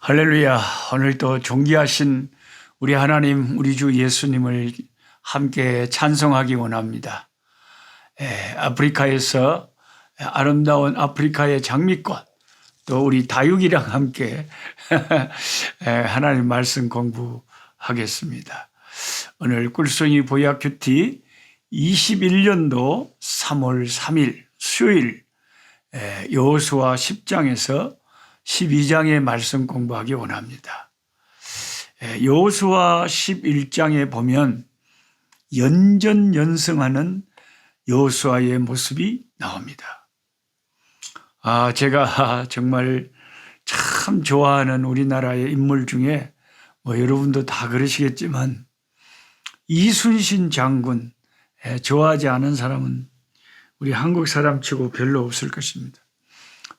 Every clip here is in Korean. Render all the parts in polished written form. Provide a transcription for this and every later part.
할렐루야. 오늘도 존귀하신 우리 하나님, 우리 주 예수님을 함께 찬송하기 원합니다. 아프리카에서 아름다운 아프리카의 장미꽃, 또 우리 다육이랑 함께 하나님 말씀 공부하겠습니다. 오늘 꿀송이 보약 큐티 21년도 3월 3일 수요일 여호수아 10장에서 12장의 말씀 공부하기 원합니다. 여호수아 11장에 보면 연전연승하는 여호수아의 모습이 나옵니다. 제가 정말 참 좋아하는 우리나라의 인물 중에 여러분도 다 그러시겠지만 이순신 장군 좋아하지 않은 사람은 우리 한국 사람 치고 별로 없을 것입니다.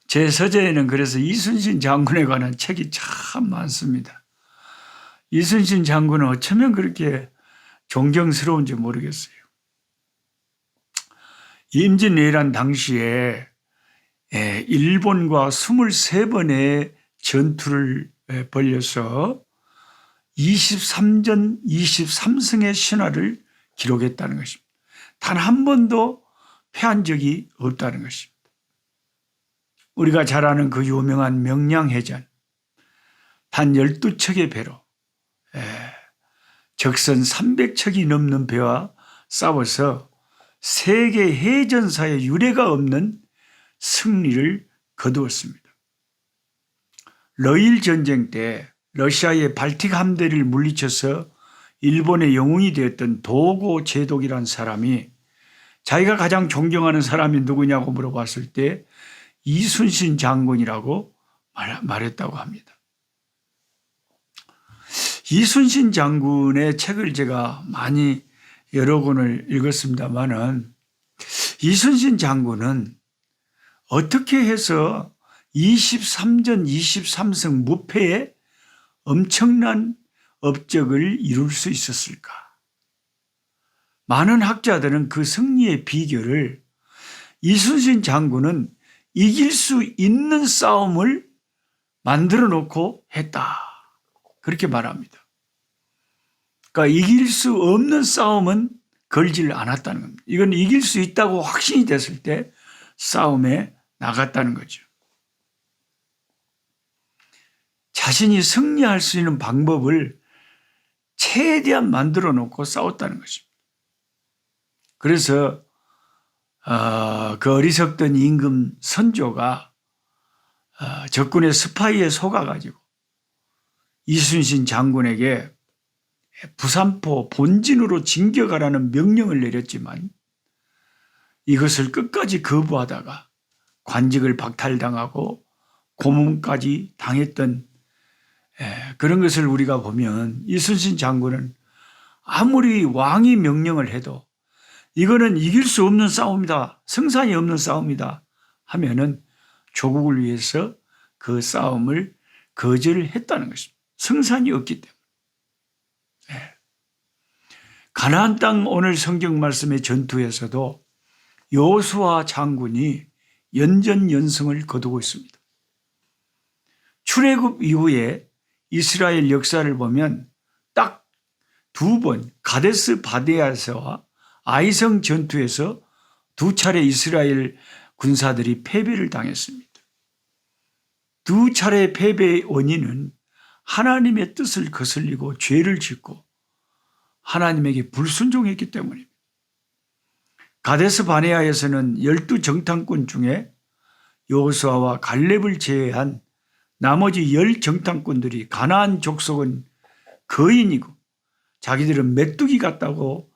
제 서재에는 그래서 이순신 장군에 관한 책이 참 많습니다. 이순신 장군은 어쩌면 그렇게 존경스러운지 모르겠어요. 임진왜란 당시에 일본과 23번의 전투를 벌여서 23전 23승의 신화를 기록했다는 것입니다. 단 한 번도 패한 적이 없다는 것입니다. 우리가 잘 아는 그 유명한 명량해전, 단 12척의 배로 적선 300척이 넘는 배와 싸워서 세계 해전사에 유례가 없는 승리를 거두었습니다. 러일 전쟁 때 러시아의 발틱 함대를 물리쳐서 일본의 영웅이 되었던 도고 제독이라는 사람이 자기가 가장 존경하는 사람이 누구냐고 물어봤을 때 이순신 장군이라고 말했다고 합니다. 이순신 장군의 책을 제가 많이 여러 권을 읽었습니다만은 이순신 장군은 어떻게 해서 23전 23승 무패의 엄청난 업적을 이룰 수 있었을까? 많은 학자들은 그 승리의 비결을 이순신 장군은 이길 수 있는 싸움을 만들어 놓고 했다. 그렇게 말합니다. 그러니까 이길 수 없는 싸움은 걸질 않았다는 겁니다. 이건 이길 수 있다고 확신이 됐을 때 싸움에 나갔다는 거죠. 자신이 승리할 수 있는 방법을 최대한 만들어 놓고 싸웠다는 것입니다. 그래서 그 어리석던 임금 선조가 적군의 스파이에 속아가지고 이순신 장군에게 부산포 본진으로 진격하라는 명령을 내렸지만 이것을 끝까지 거부하다가 관직을 박탈당하고 고문까지 당했던 그런 것을 우리가 보면 이순신 장군은 아무리 왕이 명령을 해도 이거는 이길 수 없는 싸움이다, 승산이 없는 싸움이다 하면은 조국을 위해서 그 싸움을 거절했다는 것입니다. 승산이 없기 때문에. 가나안 땅 오늘 성경 말씀의 전투에서도 여호수아 장군이 연전연승을 거두고 있습니다. 출애굽 이후에 이스라엘 역사를 보면 딱 2번 가데스 바네아서와 아이성 전투에서 2차례 이스라엘 군사들이 패배를 당했습니다. 2차례 패배의 원인은 하나님의 뜻을 거슬리고 죄를 짓고 하나님에게 불순종했기 때문입니다. 가데스 바네아에서는 12정탐꾼 중에 여호수아와 갈렙을 제외한 나머지 10정탐꾼들이 가나안 족속은 거인이고 자기들은 메뚜기 같다고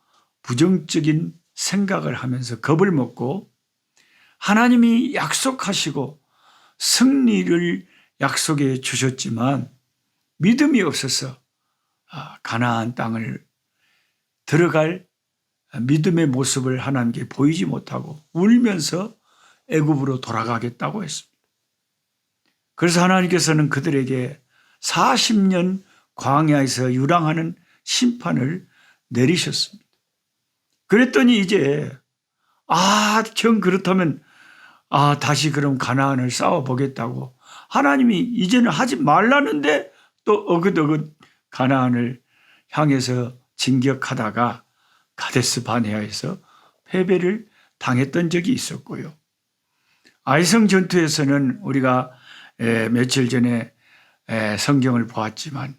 부정적인 생각을 하면서 겁을 먹고 하나님이 약속하시고 승리를 약속해 주셨지만 믿음이 없어서 가나안 땅을 들어갈 믿음의 모습을 하나님께 보이지 못하고 울면서 애굽으로 돌아가겠다고 했습니다. 그래서 하나님께서는 그들에게 40년 광야에서 유랑하는 심판을 내리셨습니다. 그랬더니 이제 정 그렇다면 다시 그럼 가나안을 싸워보겠다고 하나님이 이제는 하지 말라는데 또 어긋어긋 가나안을 향해서 진격하다가 가데스 바네아에서 패배를 당했던 적이 있었고요. 아이성 전투에서는 우리가 며칠 전에 성경을 보았지만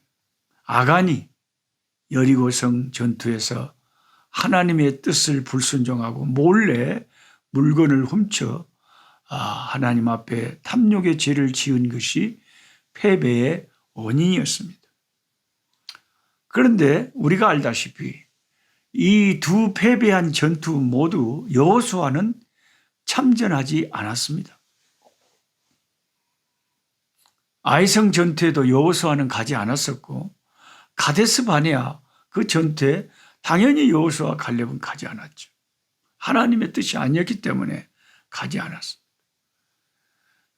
아간이 여리고성 전투에서 하나님의 뜻을 불순종하고 몰래 물건을 훔쳐 하나님 앞에 탐욕의 죄를 지은 것이 패배의 원인이었습니다. 그런데 우리가 알다시피 이 두 패배한 전투 모두 여호수아는 참전하지 않았습니다. 아이성 전투에도 여호수아는 가지 않았었고 가데스 바네아 그 전투에 당연히 여호수아 갈렙은 가지 않았죠. 하나님의 뜻이 아니었기 때문에 가지 않았습니다.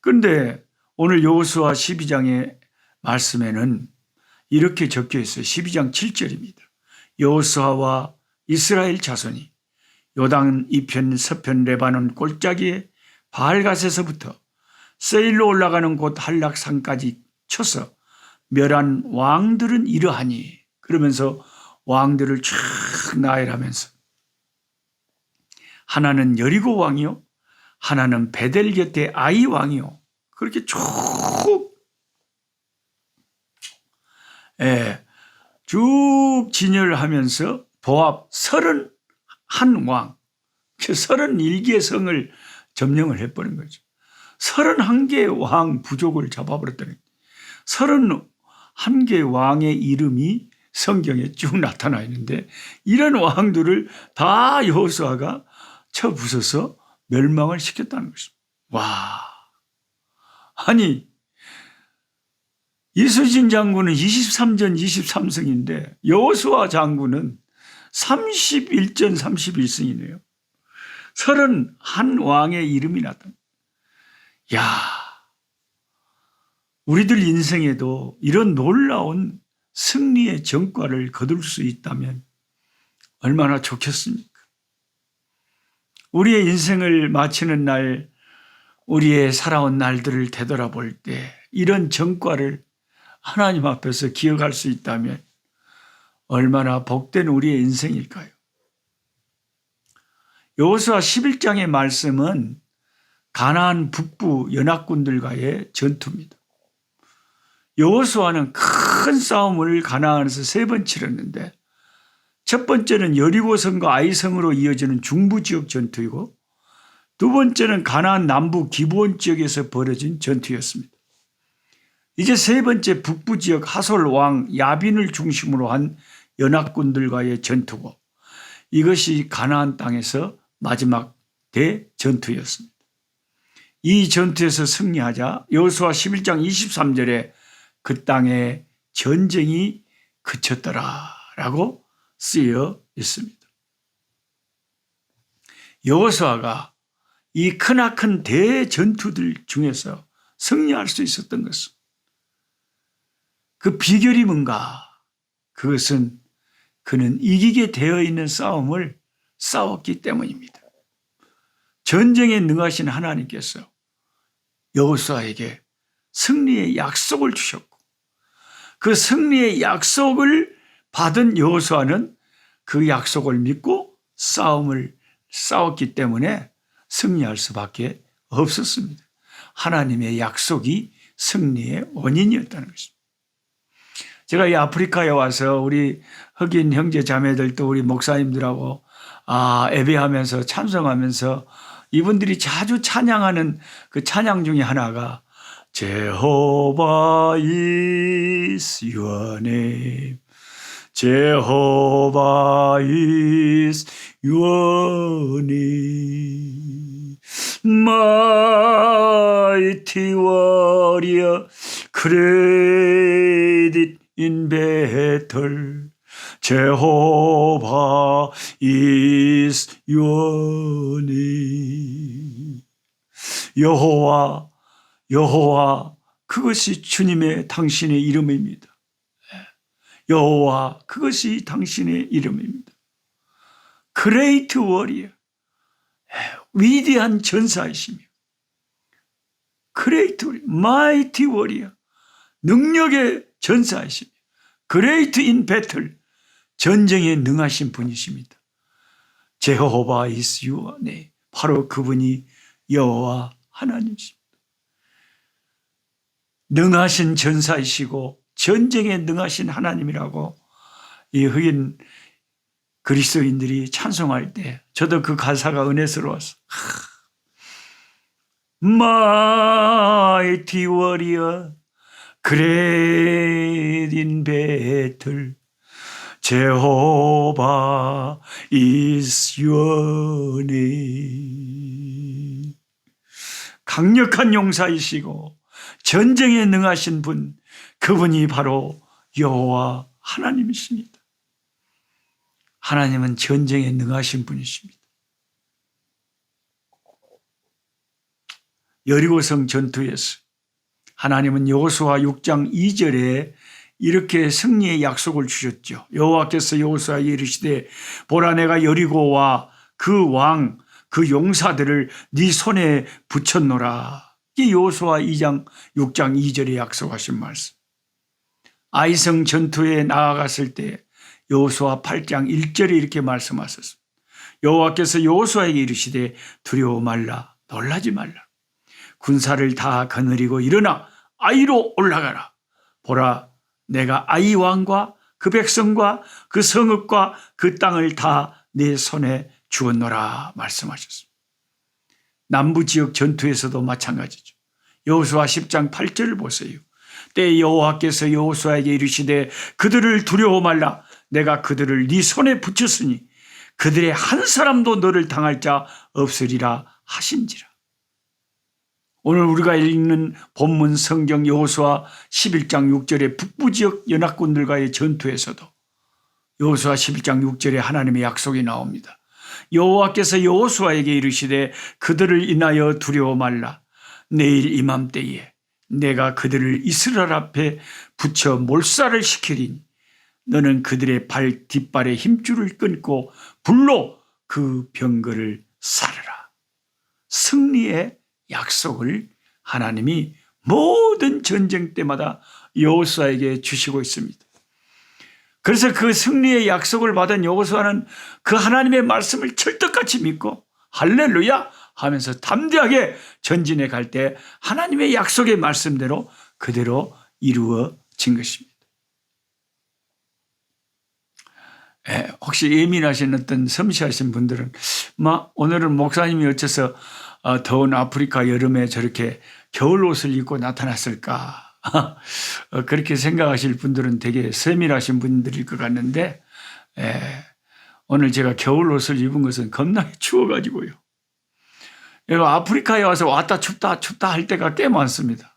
그런데 오늘 여호수아 12장의 말씀에는 이렇게 적혀 있어요. 12장 7절입니다. 여호수아와 이스라엘 자손이 요단 이편 서편 레바논 골짜기에 바알갓에서부터 세일로 올라가는 곳 한락산까지 쳐서 멸한 왕들은 이러하니, 그러면서 왕들을 쭉 나열하면서 하나는 여리고 왕이요, 하나는 베델 곁에 아이 왕이요, 그렇게 쭉 진열하면서 도합 31왕, 31개의 성을 점령을 해버린 거죠. 31개의 왕 부족을 잡아버렸다는, 31개의 왕의 이름이 성경에 쭉 나타나 있는데 이런 왕들을 다 여호수아가 쳐 부숴서 멸망을 시켰다는 것입니다. 와, 아니 이순신 장군은 23전 23승인데 여호수아 장군은 31전 31승이네요. 31왕의 이름이 나타납니다. 야, 우리들 인생에도 이런 놀라운 승리의 전과를 거둘 수 있다면 얼마나 좋겠습니까? 우리의 인생을 마치는 날, 우리의 살아온 날들을 되돌아볼 때 이런 전과를 하나님 앞에서 기억할 수 있다면 얼마나 복된 우리의 인생일까요? 여호수아 11장의 말씀은 가나안 북부 연합군들과의 전투입니다. 여호수아는 큰 싸움을 가나안에서 3번 치렀는데 첫 번째는 여리고성과 아이성으로 이어지는 중부 지역 전투이고 두 번째는 가나안 남부 기브온 지역에서 벌어진 전투였습니다. 이제 세 번째 북부 지역 하솔 왕 야빈을 중심으로 한 연합군들과의 전투고 이것이 가나안 땅에서 마지막 대전투였습니다. 이 전투에서 승리하자 여호수아 11장 23절에 그 땅에 전쟁이 그쳤더라라고 쓰여 있습니다. 여호수아가 이 크나큰 대전투들 중에서 승리할 수 있었던 것은 그 비결이 뭔가? 그것은 그는 이기게 되어 있는 싸움을 싸웠기 때문입니다. 전쟁에 능하신 하나님께서 여호수아에게 승리의 약속을 주셨고 그 승리의 약속을 받은 여호수아는 그 약속을 믿고 싸움을 싸웠기 때문에 승리할 수밖에 없었습니다. 하나님의 약속이 승리의 원인이었다는 것입니다. 제가 이 아프리카에 와서 우리 흑인 형제 자매들도 우리 목사님들하고 예배하면서 찬송하면서 이분들이 자주 찬양하는 그 찬양 중에 하나가 Jehovah is your name. Jehovah is your name. Mighty warrior, great in battle. Jehovah is your name. 여호와, 그것이 주님의 당신의 이름입니다. 여호와, 그것이 당신의 이름입니다. Great warrior, 위대한 전사이시며 그레이트 워리어, 마이티 워리어, 능력의 전사이십니다. 그레이트 인 배틀, 전쟁에 능하신 분이십니다. 제호바 is your name. 바로 그분이 여호와 하나님이십니다. 능하신 전사이시고 전쟁에 능하신 하나님이라고 이 흑인 그리스도인들이 찬송할 때 저도 그 가사가 은혜스러웠어. Mighty warrior, great in battle, 제호바 is your name. 강력한 용사이시고 전쟁에 능하신 분, 그분이 바로 여호와 하나님이십니다. 하나님은 전쟁에 능하신 분이십니다. 여리고성 전투에서 하나님은 여호수아 6장 2절에 이렇게 승리의 약속을 주셨죠. 여호와께서 여호수아에게 이르시되 보라 내가 여리고와 그 왕, 그 용사들을 네 손에 붙였노라. 이게 여호수아 6장 2절에 약속하신 말씀. 아이성 전투에 나아갔을 때 여호수아 8장 1절에 이렇게 말씀하셨습니다. 여호와께서 여호수아에게 이르시되 두려워 말라, 놀라지 말라. 군사를 다 거느리고 일어나 아이로 올라가라. 보라 내가 아이 왕과 그 백성과 그 성읍과 그 땅을 다 내 손에 주었노라 말씀하셨습니다. 남부 지역 전투에서도 마찬가지죠. 여호수아 10장 8절을 보세요. 때에 여호와께서 여호수아에게 이르시되 그들을 두려워 말라. 내가 그들을 네 손에 붙였으니 그들의 한 사람도 너를 당할 자 없으리라 하신지라. 오늘 우리가 읽는 본문 성경 여호수아 11장 6절의 북부 지역 연합군들과의 전투에서도 여호수아 11장 6절에 하나님의 약속이 나옵니다. 여호와께서 여호수아에게 이르시되 그들을 인하여 두려워 말라. 내일 이맘때에 내가 그들을 이스라엘 앞에 붙여 몰살을 시키리니 너는 그들의 발 뒷발에 힘줄을 끊고 불로 그 병거를 사르라. 승리의 약속을 하나님이 모든 전쟁 때마다 여호수아에게 주시고 있습니다. 그래서 그 승리의 약속을 받은 여호수아는 그 하나님의 말씀을 철떡같이 믿고 할렐루야 하면서 담대하게 전진해 갈 때 하나님의 약속의 말씀대로 그대로 이루어진 것입니다. 혹시 예민하신 어떤 섬세하신 분들은 오늘은 목사님이 어째서 더운 아프리카 여름에 저렇게 겨울 옷을 입고 나타났을까? 그렇게 생각하실 분들은 되게 세밀하신 분들일 것 같는데 오늘 제가 겨울 옷을 입은 것은 겁나게 추워가지고요. 아프리카에 와서 왔다 춥다 할 때가 꽤 많습니다.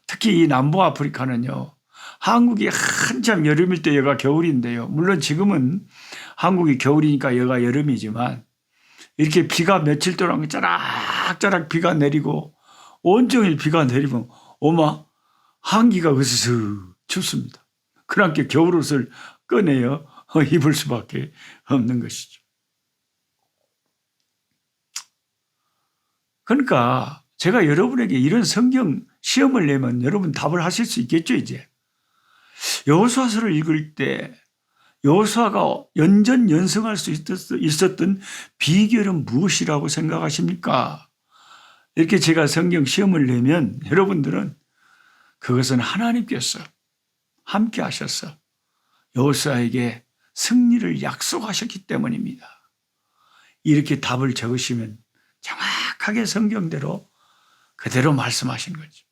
특히 이 남부 아프리카는요. 한국이 한참 여름일 때 여가 겨울인데요. 물론 지금은 한국이 겨울이니까 여가 여름이지만 이렇게 비가 며칠 동안 짜락짜락 비가 내리고 온종일 비가 내리면 한기가 으스스 춥습니다. 그러니까 겨울옷을 꺼내어 입을 수밖에 없는 것이죠. 그러니까 제가 여러분에게 이런 성경 시험을 내면 여러분 답을 하실 수 있겠죠, 이제. 여호수아서를 읽을 때 여호수아가 연전연승할 수 있었던 비결은 무엇이라고 생각하십니까? 이렇게 제가 성경 시험을 내면 여러분들은 그것은 하나님께서 함께 하셔서 여호수아에게 승리를 약속하셨기 때문입니다. 이렇게 답을 적으시면 정확하게 성경대로 그대로 말씀하신 거죠.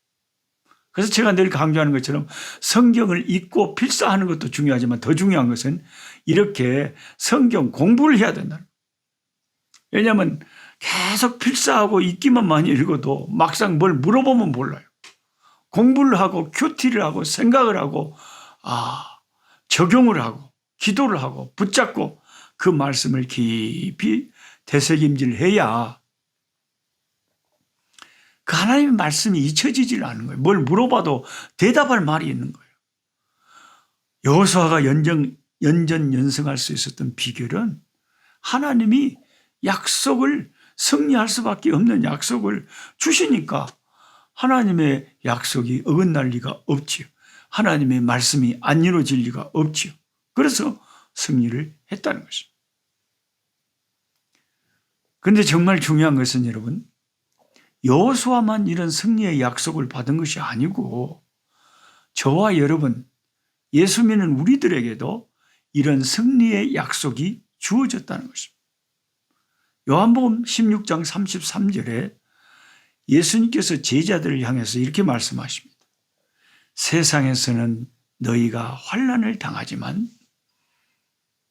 그래서 제가 늘 강조하는 것처럼 성경을 읽고 필사하는 것도 중요하지만 더 중요한 것은 이렇게 성경 공부를 해야 된다는 거예요. 왜냐하면 계속 필사하고 읽기만 많이 읽어도 막상 뭘 물어보면 몰라요. 공부를 하고 큐티를 하고 생각을 하고 적용을 하고 기도를 하고 붙잡고 그 말씀을 깊이 되새김질해야 그 하나님의 말씀이 잊혀지질 않는 거예요. 뭘 물어봐도 대답할 말이 있는 거예요. 여호수아가 연전연승할 수 있었던 비결은 하나님이 약속을 승리할 수밖에 없는 약속을 주시니까 하나님의 약속이 어긋날 리가 없지요. 하나님의 말씀이 안 이루어질 리가 없지요. 그래서 승리를 했다는 것입니다. 그런데 정말 중요한 것은 여러분, 여호수아만 이런 승리의 약속을 받은 것이 아니고 저와 여러분, 예수 믿는 우리들에게도 이런 승리의 약속이 주어졌다는 것입니다. 요한복음 16장 33절에 예수님께서 제자들을 향해서 이렇게 말씀하십니다. 세상에서는 너희가 환난을 당하지만,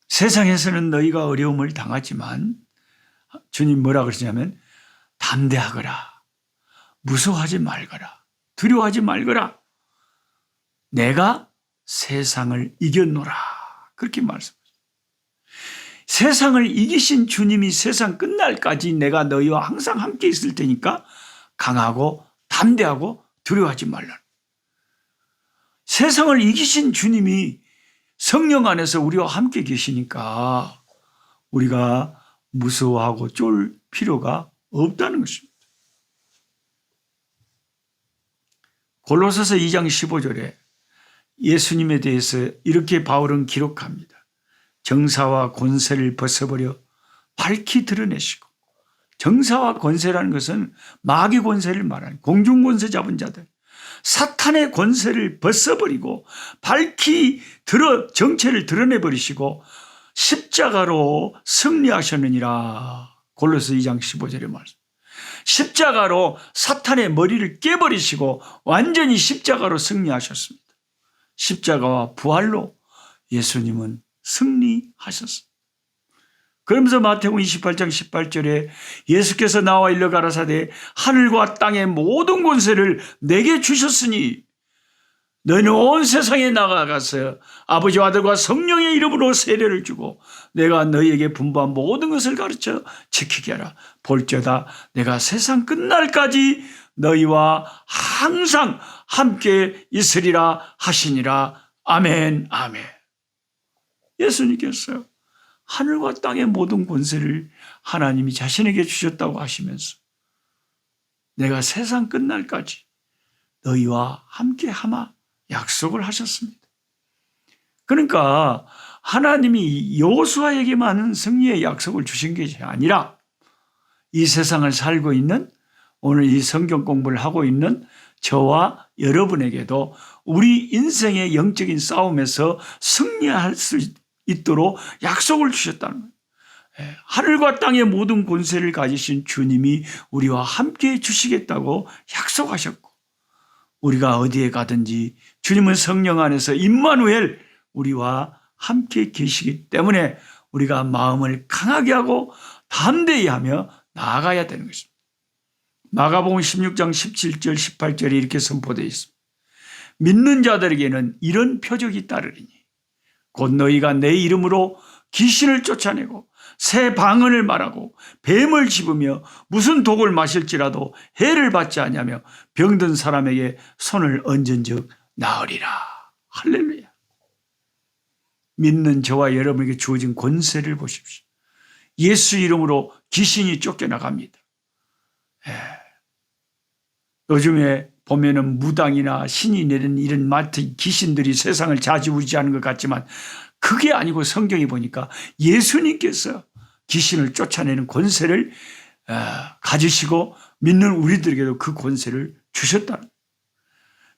세상에서는 너희가 어려움을 당하지만, 주님 뭐라 그러시냐면 담대하거라, 무서워하지 말거라, 두려워하지 말거라, 내가 세상을 이겼노라, 그렇게 말씀하십니다. 세상을 이기신 주님이 세상 끝날까지 내가 너희와 항상 함께 있을 테니까 강하고 담대하고 두려워하지 말라. 세상을 이기신 주님이 성령 안에서 우리와 함께 계시니까 우리가 무서워하고 쫄 필요가 없다는 것입니다. 골로새서 2장 15절에 예수님에 대해서 이렇게 바울은 기록합니다. 정사와 권세를 벗어버려 밝히 드러내시고, 정사와 권세라는 것은 마귀 권세를 말하는 공중 권세 잡은 자들, 사탄의 권세를 벗어버리고 밝히 정체를 드러내버리시고 십자가로 승리하셨느니라. 골로새 2장 15절의 말씀. 십자가로 사탄의 머리를 깨버리시고 완전히 십자가로 승리하셨습니다. 십자가와 부활로 예수님은 승리하셨습니다. 그러면서 마태복음 28장 18절에 예수께서 나와 일러 가라사대 하늘과 땅의 모든 권세를 내게 주셨으니 너희는 온 세상에 나가서 아버지와 아들과 성령의 이름으로 세례를 주고 내가 너희에게 분부한 모든 것을 가르쳐 지키게 하라. 볼지어다 내가 세상 끝날까지 너희와 항상 함께 있으리라 하시니라. 아멘, 아멘. 예수님께서 하늘과 땅의 모든 권세를 하나님이 자신에게 주셨다고 하시면서 내가 세상 끝날까지 너희와 함께 하마 약속을 하셨습니다. 그러니까 하나님이 여호수아에게만 승리의 약속을 주신 것이 아니라 이 세상을 살고 있는, 오늘 이 성경 공부를 하고 있는 저와 여러분에게도 우리 인생의 영적인 싸움에서 승리할 수 있도록 약속을 주셨다는 거예요. 하늘과 땅의 모든 권세를 가지신 주님이 우리와 함께 주시겠다고 약속하셨고, 우리가 어디에 가든지 주님은 성령 안에서 임마누엘 우리와 함께 계시기 때문에 우리가 마음을 강하게 하고 담대히 하며 나아가야 되는 것입니다. 마가복음 16장 17절 18절에 이렇게 선포되어 있습니다. 믿는 자들에게는 이런 표적이 따르리니 곧 너희가 내 이름으로 귀신을 쫓아내고 새 방언을 말하고 뱀을 집으며 무슨 독을 마실지라도 해를 받지 아니하며 병든 사람에게 손을 얹은즉 나으리라. 할렐루야. 믿는 저와 여러분에게 주어진 권세를 보십시오. 예수 이름으로 귀신이 쫓겨나갑니다. 요즘에 보면은 무당이나 신이 내린 이런 마트 귀신들이 세상을 좌지우지하는 것 같지만 그게 아니고 성경에 보니까 예수님께서 귀신을 쫓아내는 권세를 가지시고 믿는 우리들에게도 그 권세를 주셨다.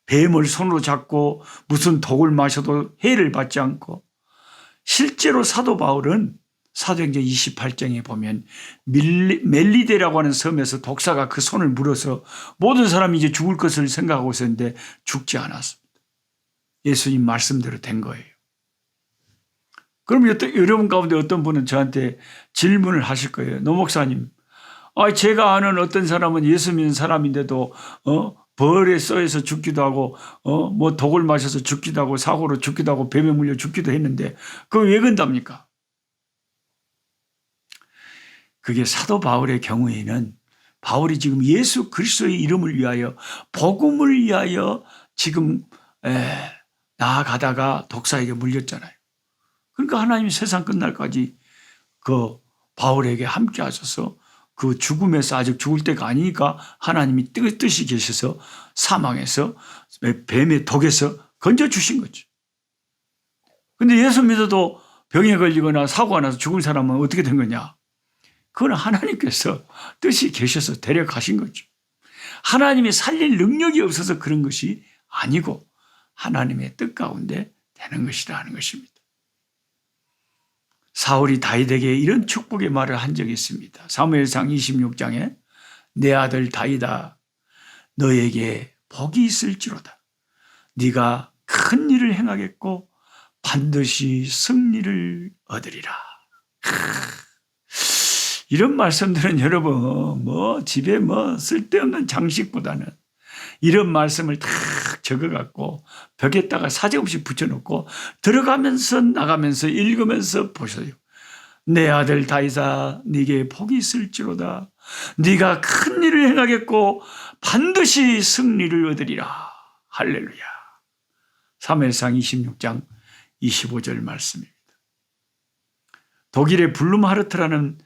뱀을 손으로 잡고 무슨 독을 마셔도 해를 받지 않고, 실제로 사도 바울은 사도행전 28장에 보면 멜리데라고 하는 섬에서 독사가 그 손을 물어서 모든 사람이 이제 죽을 것을 생각하고 있었는데 죽지 않았습니다. 예수님 말씀대로 된 거예요. 그럼 여러분 가운데 어떤 분은 저한테 질문을 하실 거예요. 노 목사님, 제가 아는 어떤 사람은 예수 믿는 사람인데도 벌에 쏘여서 죽기도 하고 뭐 독을 마셔서 죽기도 하고 사고로 죽기도 하고 뱀에 물려 죽기도 했는데 그거 왜 그런답니까? 그게 사도 바울의 경우에는 바울이 지금 예수 그리스도의 이름을 위하여 복음을 위하여 지금 나아가다가 독사에게 물렸잖아요. 그러니까 하나님이 세상 끝날까지 그 바울에게 함께 하셔서 그 죽음에서 아직 죽을 때가 아니니까 하나님이 뜻이 계셔서 사망에서, 뱀의 독에서 건져주신 거죠. 근데 예수 믿어도 병에 걸리거나 사고가 나서 죽은 사람은 어떻게 된 거냐? 그건 하나님께서 뜻이 계셔서 데려가신 거죠. 하나님이 살릴 능력이 없어서 그런 것이 아니고 하나님의 뜻 가운데 되는 것이라는 것입니다. 사울이 다윗에게 이런 축복의 말을 한 적이 있습니다. 사무엘상 26장에 내 아들 다윗아 너에게 복이 있을지로다. 네가 큰 일을 행하겠고 반드시 승리를 얻으리라. 이런 말씀들은 여러분 집에 쓸데없는 장식보다는 이런 말씀을 탁 적어갖고 벽에다가 사정없이 붙여놓고 들어가면서 나가면서 읽으면서 보세요. 내 아들 다윗아 네게 복이 있을지로다. 네가 큰 일을 행하겠고 반드시 승리를 얻으리라. 할렐루야. 사무엘상 26장 25절 말씀입니다. 독일의 블룸하르트라는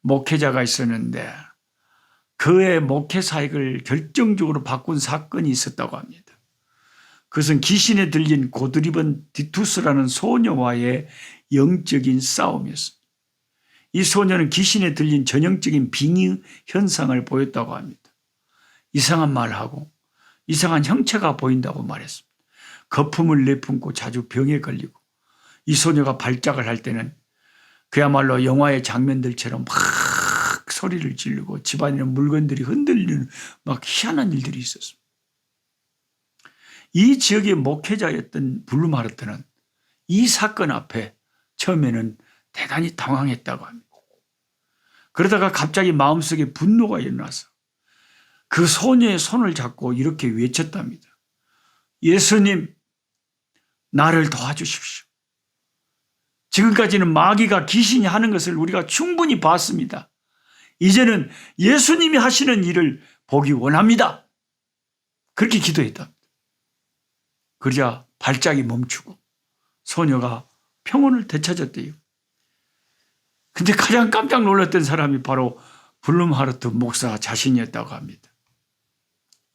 목회자가 있었는데 그의 목회 사역을 결정적으로 바꾼 사건이 있었다고 합니다. 그것은 귀신에 들린 고드리번 디투스라는 소녀와의 영적인 싸움이었습니다. 이 소녀는 귀신에 들린 전형적인 빙의 현상을 보였다고 합니다. 이상한 말하고 이상한 형체가 보인다고 말했습니다. 거품을 내뿜고 자주 병에 걸리고 이 소녀가 발작을 할 때는 그야말로 영화의 장면들처럼 막 소리를 지르고 집안에 물건들이 흔들리는 막 희한한 일들이 있었습니다. 이 지역의 목회자였던 블룸하르트는 이 사건 앞에 처음에는 대단히 당황했다고 합니다. 그러다가 갑자기 마음속에 분노가 일어나서 그 소녀의 손을 잡고 이렇게 외쳤답니다. 예수님, 나를 도와주십시오. 지금까지는 마귀가 귀신이 하는 것을 우리가 충분히 봤습니다. 이제는 예수님이 하시는 일을 보기 원합니다. 그렇게 기도했답니다. 그러자 발작이 멈추고 소녀가 평온을 되찾았대요. 근데 가장 깜짝 놀랐던 사람이 바로 블룸하르트 목사 자신이었다고 합니다.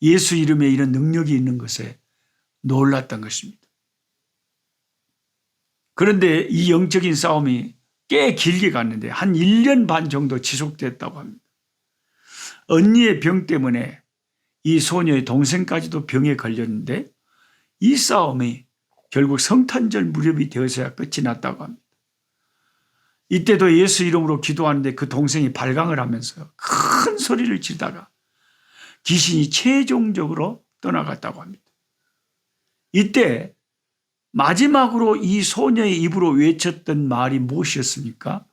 예수 이름에 이런 능력이 있는 것에 놀랐던 것입니다. 그런데 이 영적인 싸움이 꽤 길게 갔는데 한 1년 반 정도 지속됐다고 합니다. 언니의 병 때문에 이 소녀의 동생까지도 병에 걸렸는데 이 싸움이 결국 성탄절 무렵이 되어서야 끝이 났다고 합니다. 이때도 예수 이름으로 기도하는데 그 동생이 발광을 하면서 큰 소리를 지르다가 귀신이 최종적으로 떠나갔다고 합니다. 이때 마지막으로 이 소녀의 입으로 외쳤던 말이 무엇이었습니까?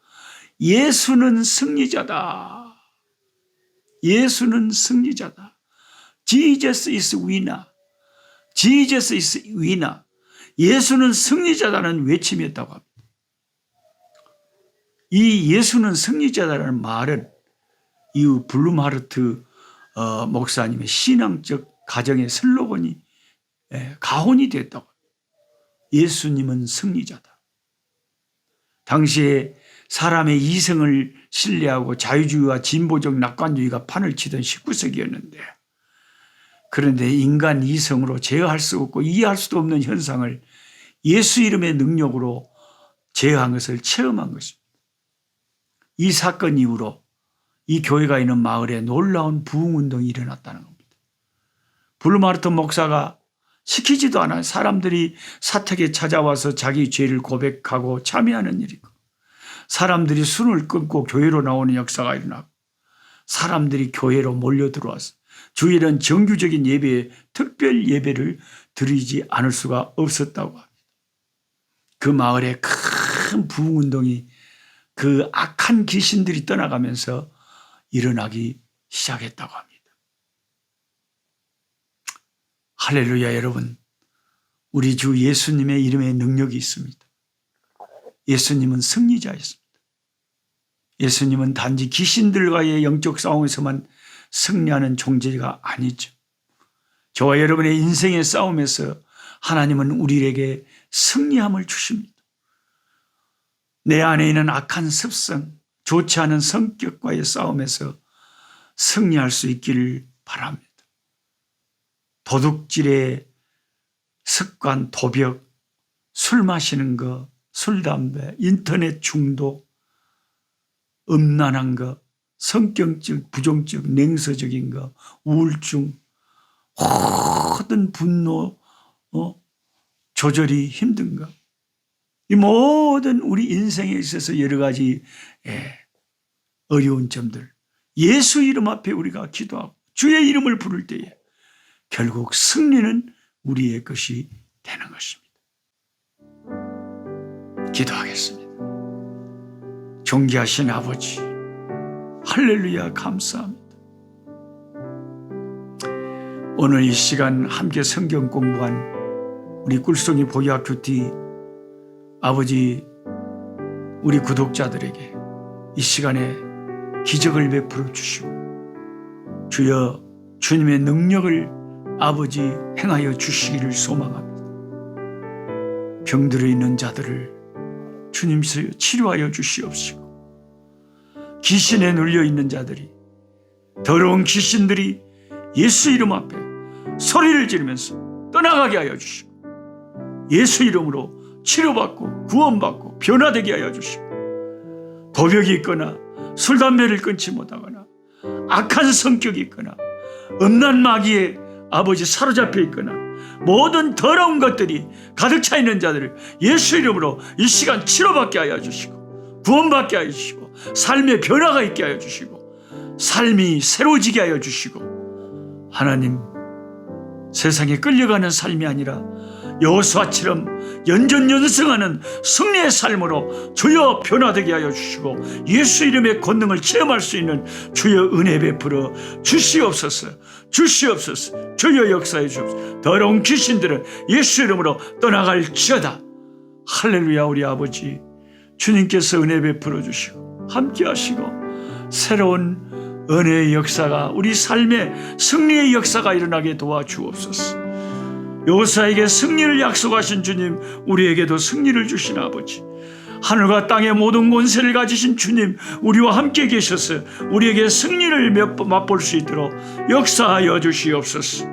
예수는 승리자다. 예수는 승리자다. Jesus is winner. Jesus is winner. 예수는 승리자다는 외침이었다고 합니다. 이 예수는 승리자다라는 말은 이 블룸하르트 목사님의 신앙적 가정의 슬로건이 가훈이 됐다고 합니다. 예수님은 승리자다. 당시에 사람의 이성을 신뢰하고 자유주의와 진보적 낙관주의가 판을 치던 19세기였는데 그런데 인간 이성으로 제어할 수 없고 이해할 수도 없는 현상을 예수 이름의 능력으로 제어한 것을 체험한 것입니다. 이 사건 이후로 이 교회가 있는 마을에 놀라운 부흥운동이 일어났다는 겁니다. 블룸하르트 목사가 시키지도 않아 사람들이 사택에 찾아와서 자기 죄를 고백하고 참여하는 일이고 사람들이 숨을 끊고 교회로 나오는 역사가 일어나고 사람들이 교회로 몰려들어와서 주일은 정규적인 예배에 특별 예배를 드리지 않을 수가 없었다고 합니다. 그 마을에 큰 부흥운동이 그 악한 귀신들이 떠나가면서 일어나기 시작했다고 합니다. 할렐루야. 여러분, 우리 주 예수님의 이름에 능력이 있습니다. 예수님은 승리자였습니다. 예수님은 단지 귀신들과의 영적 싸움에서만 승리하는 존재가 아니죠. 저와 여러분의 인생의 싸움에서 하나님은 우리에게 승리함을 주십니다. 내 안에 있는 악한 습성, 좋지 않은 성격과의 싸움에서 승리할 수 있기를 바랍니다. 도둑질의 습관, 도벽, 술 마시는 거, 술, 담배, 인터넷 중독, 음란한 거, 성격적, 부정적, 냉소적인 거, 우울증, 모든 분노, 조절이 힘든 거. 이 모든 우리 인생에 있어서 여러 가지 어려운 점들, 예수 이름 앞에 우리가 기도하고 주의 이름을 부를 때에 결국 승리는 우리의 것이 되는 것입니다. 기도하겠습니다. 존귀하신 아버지, 할렐루야, 감사합니다. 오늘 이 시간 함께 성경 공부한 우리 꿀송이 보이학교티 아버지, 우리 구독자들에게 이 시간에 기적을 베풀어 주시고 주여 주님의 능력을 아버지 행하여 주시기를 소망합니다. 병들어 있는 자들을 주님께서 치료하여 주시옵시고, 귀신에 눌려 있는 자들이, 더러운 귀신들이 예수 이름 앞에 소리를 지르면서 떠나가게 하여 주시고, 예수 이름으로 치료받고 구원받고 변화되게 하여 주시고, 도벽이 있거나 술 담배를 끊지 못하거나 악한 성격이 있거나 음란 마귀에 아버지 사로잡혀 있거나 모든 더러운 것들이 가득 차 있는 자들을 예수 이름으로 이 시간 치료받게 하여 주시고 구원받게 하여 주시고 삶의 변화가 있게 하여 주시고 삶이 새로워지게 하여 주시고, 하나님, 세상에 끌려가는 삶이 아니라 여호수아처럼 연전연승하는 승리의 삶으로 주여 변화되게 하여 주시고 예수 이름의 권능을 체험할 수 있는 주여 은혜 베풀어 주시옵소서. 주시옵소서. 주여 역사해 주옵소서. 더러운 귀신들은 예수 이름으로 떠나갈지어다. 할렐루야. 우리 아버지 주님께서 은혜 베풀어 주시고 함께 하시고 새로운 은혜의 역사가, 우리 삶의 승리의 역사가 일어나게 도와주옵소서. 여호수아에게 승리를 약속하신 주님, 우리에게도 승리를 주신 아버지, 하늘과 땅의 모든 권세를 가지신 주님, 우리와 함께 계셔서 우리에게 승리를 맛볼 수 있도록 역사하여 주시옵소서.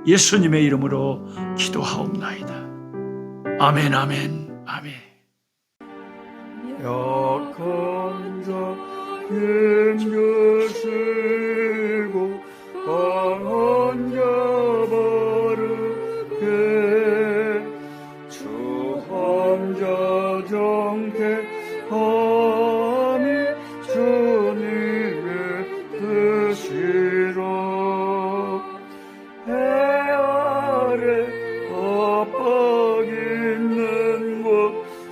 예수님의 이름으로 기도하옵나이다. 아멘, 아멘, 아멘. 약한 자 힘주시고 강한 자 바르게 주 함자 정케함이 주님의 뜻이라. 해 아래 압박 있는 곳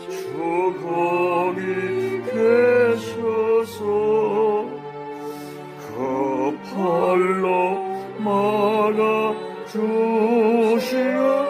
주 거기 계셔서 그 팔로 막아 주시오.